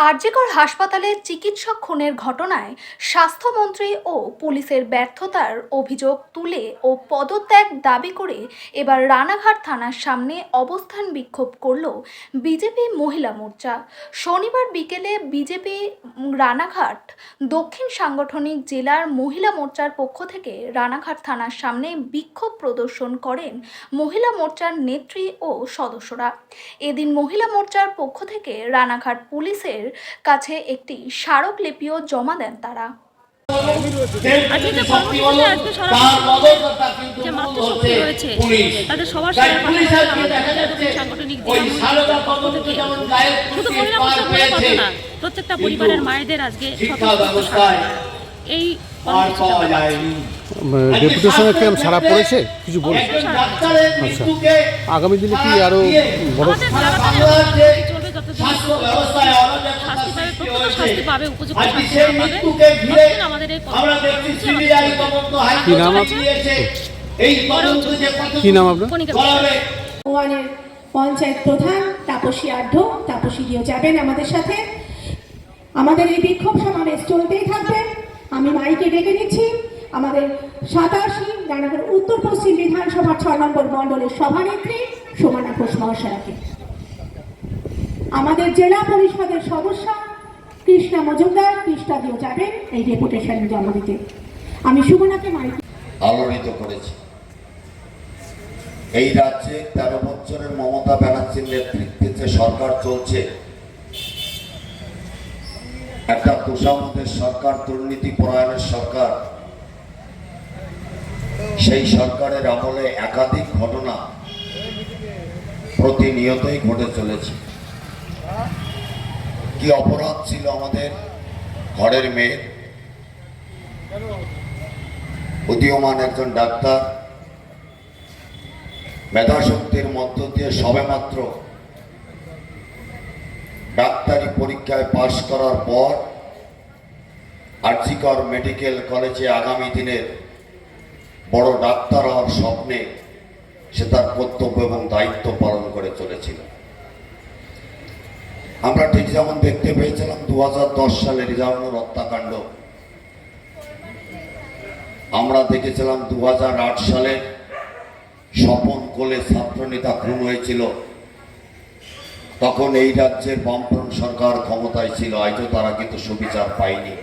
আরজিকর হাসপাতালে চিকিৎসক খুনের ঘটনায় স্বাস্থ্যমন্ত্রী ও পুলিশের ব্যর্থতার অভিযোগ তুলে ও পদত্যাগ দাবি করে এবার রানাঘাট থানার সামনে অবস্থান বিক্ষোভ করল বিজেপি মহিলা মোর্চা। শনিবার বিকেলে বিজেপি রানাঘাট দক্ষিণ সাংগঠনিক জেলার মহিলা মোর্চার পক্ষ থেকে রানাঘাট থানার সামনে বিক্ষোভ প্রদর্শন করেন মহিলা মোর্চার নেত্রী ও সদস্যরা। এদিন মহিলা মোর্চার পক্ষ থেকে রানাঘাট পুলিশের কাছে একটি স্মারকলিপিও জমা দেন তারা। তাদের সবার সাংগঠনিক প্রত্যেকটা পরিবারের মায়েদের আজকে এই ডেপুটেশনের কি ছাড়া পড়েছে কিছু বলুন। আচ্ছা, আগামী দিনে কি আরো বড় শাস্তি পাবে, উপযুক্ত আমাদের কি নাম কি নাম আপনার? পঞ্চায়েত প্রধান তাপসী আঢ্য, তাপসীও যাবেন আমাদের সাথে। আমাদের এই বিক্ষোভ সমাবেশ চলতেই থাকবে। আমি মাইকে ডেকে নিচ্ছি আমাদের 87 রানাঘাট উত্তর পশ্চিম বিধানসভার 6 নম্বর মণ্ডলের সভানেত্রী সুমনা ঘোষ মহাশয়াকে, আমাদের জেলা পরিষদের সদস্য কৃষ্ণা মজুমদার, কৃষ্ণাদিও যাবেন এই ডেপুটেশন জমা দিতে। আমি সুমনাকে মাইকে আলোড়িত করেছি। এই রাজ্যে 13 বছরের মমতা ব্যানার্জির নেতৃত্বে যে সরকার চলছে, একটা তোষামোদের সরকার, দুর্নীতি পরায়ণের সরকার, সেই সরকারের আমলে একাধিক ঘটনা প্রতিনিয়তই ঘটে চলেছে। কি অপরাধ ছিল আমাদের ঘরের মেয়ে, উদীয়মান একজন ডাক্তার, মেধাশক্তির মধ্য দিয়ে সবেমাত্র ডাক্তারি পরীক্ষায় পাশ করার পর আরজিকর মেডিকেল কলেজে আগামী দিনের বড় ডাক্তার হওয়ার স্বপ্নে সে তার কর্তব্য এবং দায়িত্ব পালন করে চলেছিল। আমরা ঠিক যেমন দেখতে পেয়েছিলাম 2010 সালে রিজাউনুর হত্যাকাণ্ড, আমরা দেখেছিলাম 2008 সালে স্বপন কোলে ছাত্রনেতা খুন হয়েছিল। তখন এই রাজ্যের বামফ্রন্ট সরকার ক্ষমতায় ছিল, আজও তারা কিন্তু সুবিচার পায়নি।